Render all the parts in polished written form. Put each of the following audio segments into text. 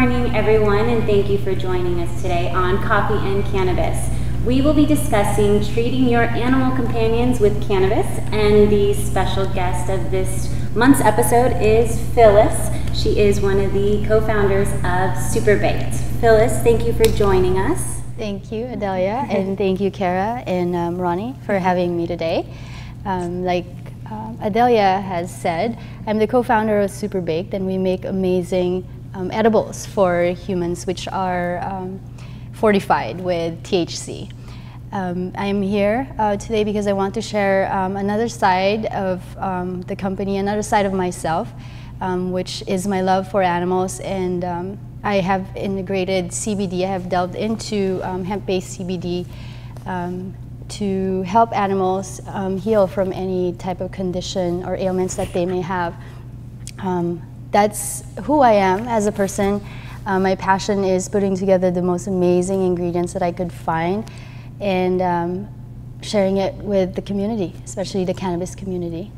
morning, everyone, and thank you for joining us today on Coffee and Cannabis. We will be discussing treating your animal companions with cannabis, and the special guest of this month's episode is Phyllis. She is one of the co-founders of Superbaked. Phyllis, thank you for joining us. Thank you, Adelia, and thank you, Cara and Roni, for having me today. Like Adelia has said, I'm the co-founder of Superbaked, and we make amazing edibles for humans, which are fortified with THC. I'm here today because I want to share another side of the company, another side of myself, which is my love for animals, and I have integrated CBD. I have delved into hemp-based CBD to help animals heal from any type of condition or ailments that they may have. That's who I am as a person. My passion is putting together the most amazing ingredients that I could find and sharing it with the community, especially the cannabis community.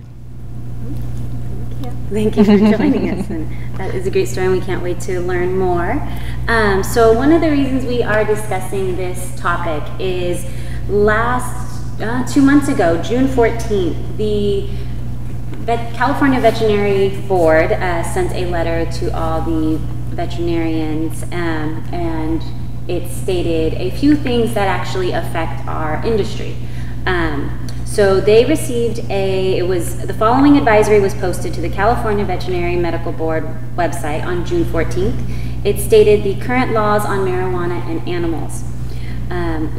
Thank you for joining us, and that is a great story, and we can't wait to learn more. So one of the reasons we are discussing this topic is 2 months ago, June 14th, the California Veterinary Board sent a letter to all the veterinarians, and it stated a few things that actually affect our industry. So they received the following advisory was posted to the California Veterinary Medical Board website on June 14th. It stated the current laws on marijuana and animals.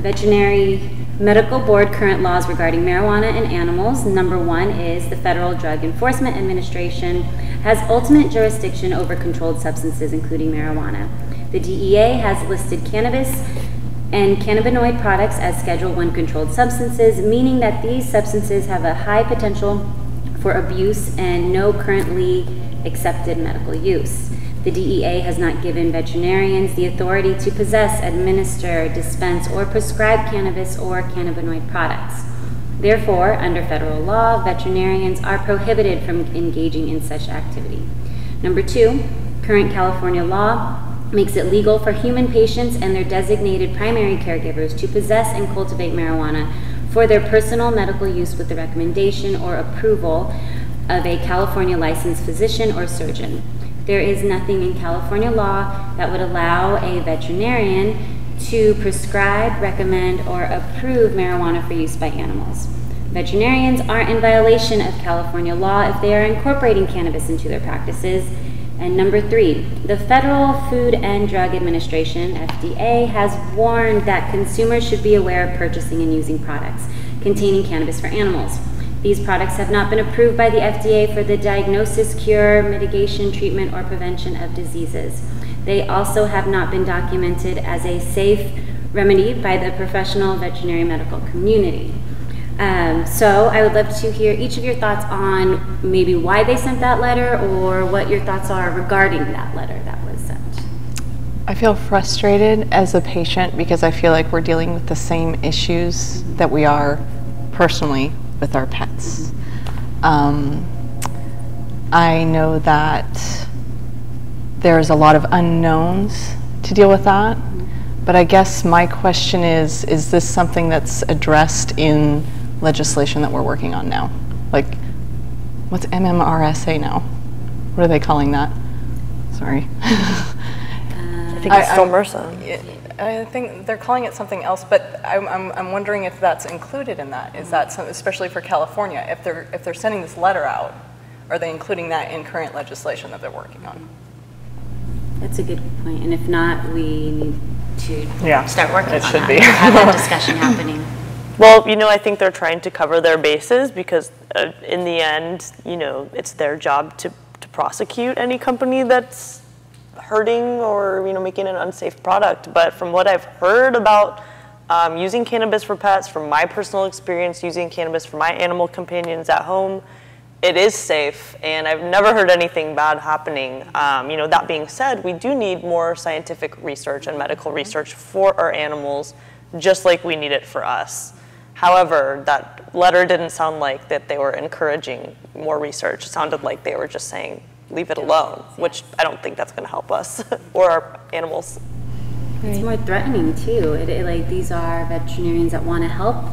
Veterinary Medical Board current laws regarding marijuana and animals. Number 1 is the Federal Drug Enforcement Administration has ultimate jurisdiction over controlled substances, including marijuana. The DEA has listed cannabis and cannabinoid products as Schedule I controlled substances, meaning that these substances have a high potential for abuse and no currently accepted medical use. The DEA has not given veterinarians the authority to possess, administer, dispense, or prescribe cannabis or cannabinoid products. Therefore, under federal law, veterinarians are prohibited from engaging in such activity. Number 2, current California law makes it legal for human patients and their designated primary caregivers to possess and cultivate marijuana for their personal medical use with the recommendation or approval of a California licensed physician or surgeon. There is nothing in California law that would allow a veterinarian to prescribe, recommend, or approve marijuana for use by animals. Veterinarians aren't in violation of California law if they are incorporating cannabis into their practices. And number 3, the Federal Food and Drug Administration, FDA, has warned that consumers should be aware of purchasing and using products containing cannabis for animals. These products have not been approved by the FDA for the diagnosis, cure, mitigation, treatment, or prevention of diseases. They also have not been documented as a safe remedy by the professional veterinary medical community. So I would love to hear each of your thoughts on maybe why they sent that letter or what your thoughts are regarding that letter that was sent. I feel frustrated as a patient because I feel like we're dealing with the same issues that we are personally with our pets. I know that there's a lot of unknowns to deal with that, but I guess my question is this something that's addressed in legislation that we're working on now? Like, what's MMRSA now? What are they calling that? Sorry. I think it's still MRSA. I think they're calling it something else, but I'm wondering if that's included in that. Is that especially for California? If they're sending this letter out, are they including that in current legislation that they're working on? That's a good point, and if not, we need to start working on should that. Be. Have that discussion happening. Well, you know, I think they're trying to cover their bases because in the end, you know, it's their job to prosecute any company that's hurting or, you know, making an unsafe product. But from what I've heard about using cannabis for pets, from my personal experience using cannabis for my animal companions at home, it is safe, and I've never heard anything bad happening. You know, that being said, we do need more scientific research and medical research for our animals, just like we need it for us. However, that letter didn't sound like that they were encouraging more research. It sounded like they were just saying, leave it alone, which I don't think that's going to help us or our animals. It's more threatening too. Like these are veterinarians that want to help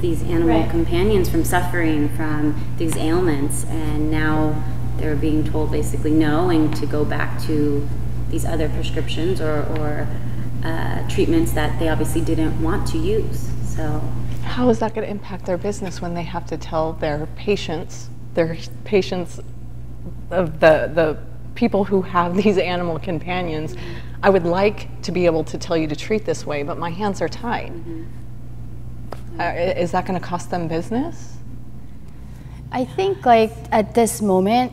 these animal companions from suffering from these ailments, and now they're being told basically no, and to go back to these other prescriptions or treatments that they obviously didn't want to use. So how is that going to impact their business when they have to tell their patients of the people who have these animal companions, I would like to be able to tell you to treat this way, but my hands are tied. Is that going to cost them business? I think like at this moment,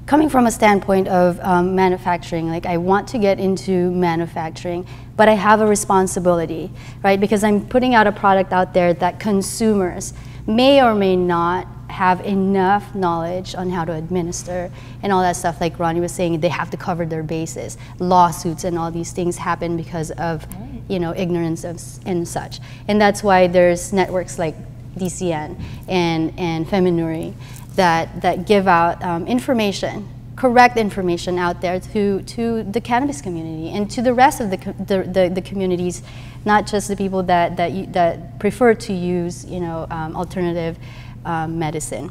coming from a standpoint of manufacturing, like I want to get into manufacturing, but I have a responsibility, right? Because I'm putting out a product out there that consumers may or may not have enough knowledge on how to administer and all that stuff. Like Ronnie was saying, they have to cover their bases. Lawsuits and all these things happen because of, you know, ignorance and such. And that's why there's networks like DCN and Femmenuri that give out information, correct information out there to the cannabis community and to the rest of the communities, not just the people that prefer to use, you know, alternative medicine.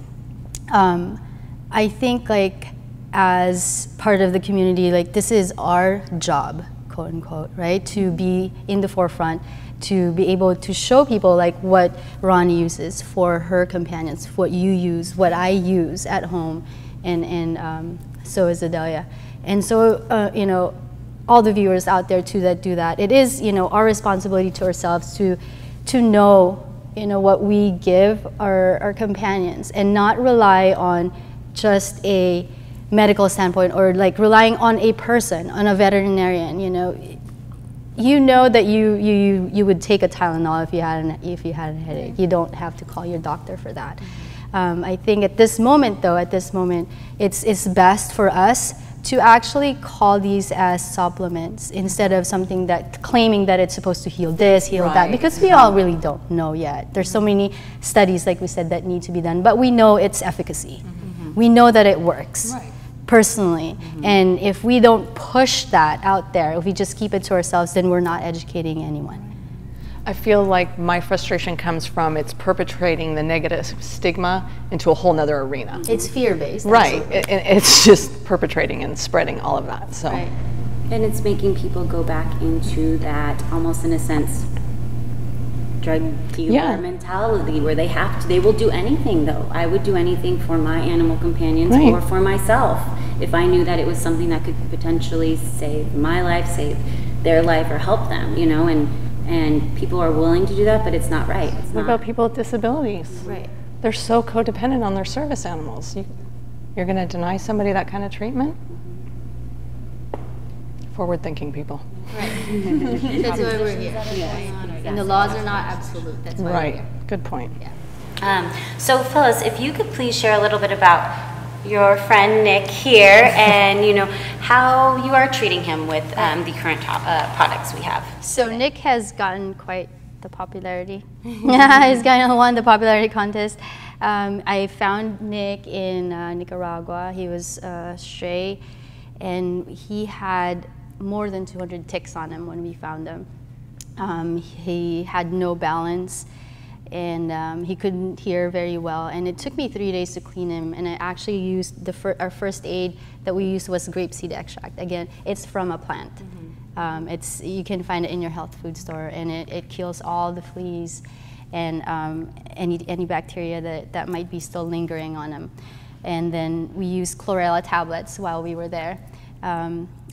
I think like as part of the community, like this is our job, quote unquote, right? To be in the forefront, to be able to show people like what Ronnie uses for her companions, what you use, what I use at home, and so is Adelia. And so, you know, all the viewers out there too that do that, it is, you know, our responsibility to ourselves to know, you know, what we give our companions and not rely on just a medical standpoint or like relying on a person, on a veterinarian. You know that you would take a Tylenol if you had a headache. You don't have to call your doctor for that. I think at this moment though, it's best for us to actually call these as supplements instead of something that claiming that it's supposed to heal this, heal that, because we all really don't know yet. There's so many studies, like we said, that need to be done, but we know its efficacy. We know that it works personally. And if we don't push that out there, if we just keep it to ourselves, then we're not educating anyone. I feel like my frustration comes from it's perpetrating the negative stigma into a whole nother arena. It's fear-based. Right. It's just perpetrating and spreading all of that. So. Right. And it's making people go back into that, almost in a sense, drug dealer mentality where they will do anything though. I would do anything for my animal companions or for myself if I knew that it was something that could potentially save my life, save their life, or help them, you know, and people are willing to do that, but it's not right. What about people with disabilities? Right. They're so codependent on their service animals. You're going to deny somebody that kind of treatment? Forward-thinking people. Right. That's why we're here. And the laws are not absolute. That's why we're here. Good point. Yeah. So Phyllis, if you could please share a little bit about your friend Nick here and how you are treating him with the current products we have. So Nick has gotten quite the popularity. He's won the popularity contest. I found Nick in Nicaragua. He was stray, and he had more than 200 ticks on him when we found him. He had no balance, and he couldn't hear very well. And it took me 3 days to clean him. And I actually used our first aid that we used was grapeseed extract. Again, it's from a plant. You can find it in your health food store, and it kills all the fleas and any bacteria that might be still lingering on him. And then we used chlorella tablets while we were there.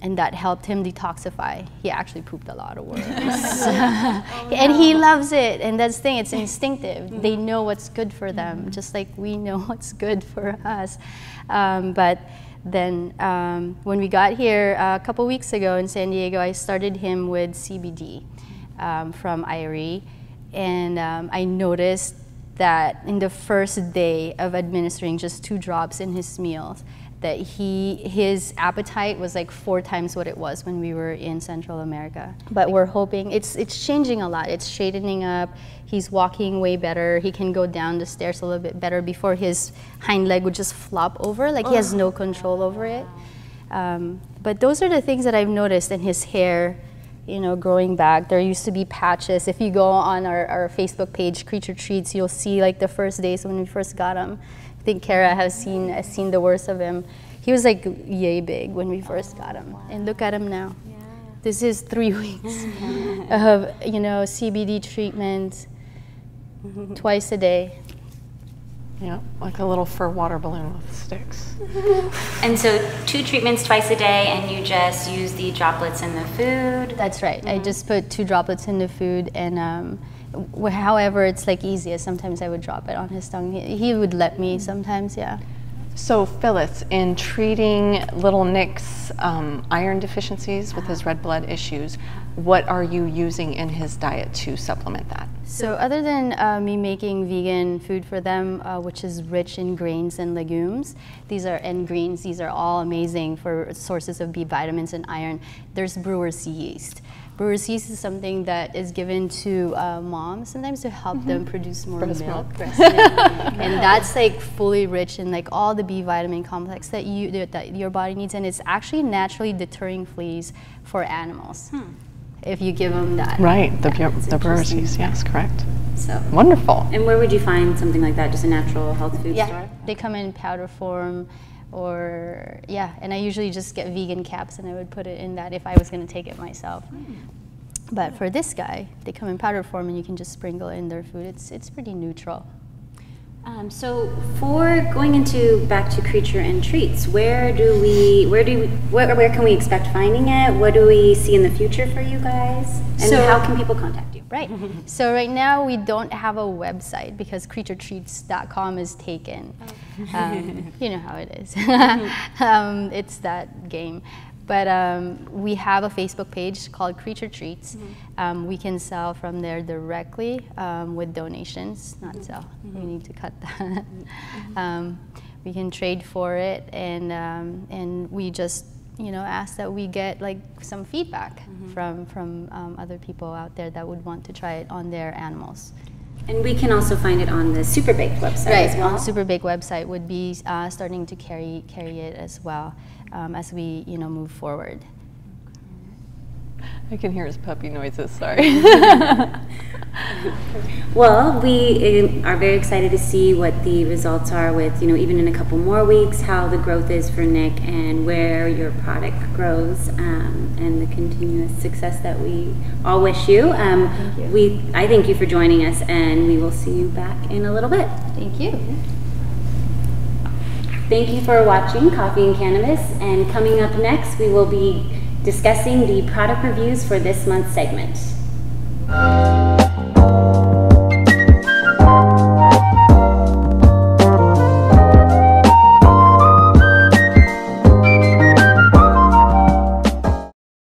And that helped him detoxify. He actually pooped a lot of worms. And he loves it. And that's the thing, it's instinctive. They know what's good for them, just like we know what's good for us. But then when we got here a couple weeks ago in San Diego, I started him with CBD from Irie. And I noticed that in the first day of administering just 2 drops in his meals, that his appetite was like 4 times what it was when we were in Central America. But we're hoping, it's changing a lot. It's straightening up. He's walking way better. He can go down the stairs a little bit better. Before, his hind leg would just flop over, like he has no control over it. But those are the things that I've noticed in his hair, you know, growing back. There used to be patches. If you go on our Facebook page, Creature Treats, you'll see like the first days when we first got him. I think Cara has seen the worst of him. He was like yay big when we first got him. And look at him now. Yeah. This is 3 weeks of, you know, CBD treatment twice a day. Yeah, like a little fur water balloon with sticks. And so 2 treatments twice a day, and you just use the droplets in the food? That's right. I just put 2 droplets in the food, and however it's like easiest, sometimes I would drop it on his tongue. He would let me sometimes, yeah. So Phyllis, in treating little Nick's iron deficiencies with his red blood issues, what are you using in his diet to supplement that? So other than me making vegan food for them, which is rich in grains and legumes, and greens, these are all amazing for sources of B vitamins and iron. There's brewer's yeast. Brewer's yeast is something that is given to moms sometimes to help them produce more milk. And that's like fully rich in like all the B vitamin complex that your body needs, and it's actually naturally deterring fleas for animals. If you give them that. Right, the brewer's yeast, yes, correct. So wonderful. And where would you find something like that? Just a natural health food store? They come in powder form, or and I usually just get vegan caps and I would put it in that if I was going to take it myself. But for this guy, they come in powder form and you can just sprinkle it in their food. It's pretty neutral. So for going into back to Creature and Treats, where can we expect finding it? What do we see in the future for you guys? And how can people contact you? Right. So right now we don't have a website because creaturetreats.com is taken. You know how it is. It's that game. But we have a Facebook page called Creature Treats. We can sell from there directly with donations, not sell. We need to cut that. We can trade for it, and we just ask that we get like some feedback from other people out there that would want to try it on their animals. And we can also find it on the Superbaked website as well. On the Superbaked website would be starting to carry it as well as we move forward. I can hear his puppy noises, sorry. Well, we are very excited to see what the results are with, even in a couple more weeks, how the growth is for Nick and where your product grows, and the continuous success that we all wish you. Thank you. I thank you for joining us, and we will see you back in a little bit. Thank you. Thank you for watching Coffee and Cannabis, and coming up next, we will be discussing the product reviews for this month's segment.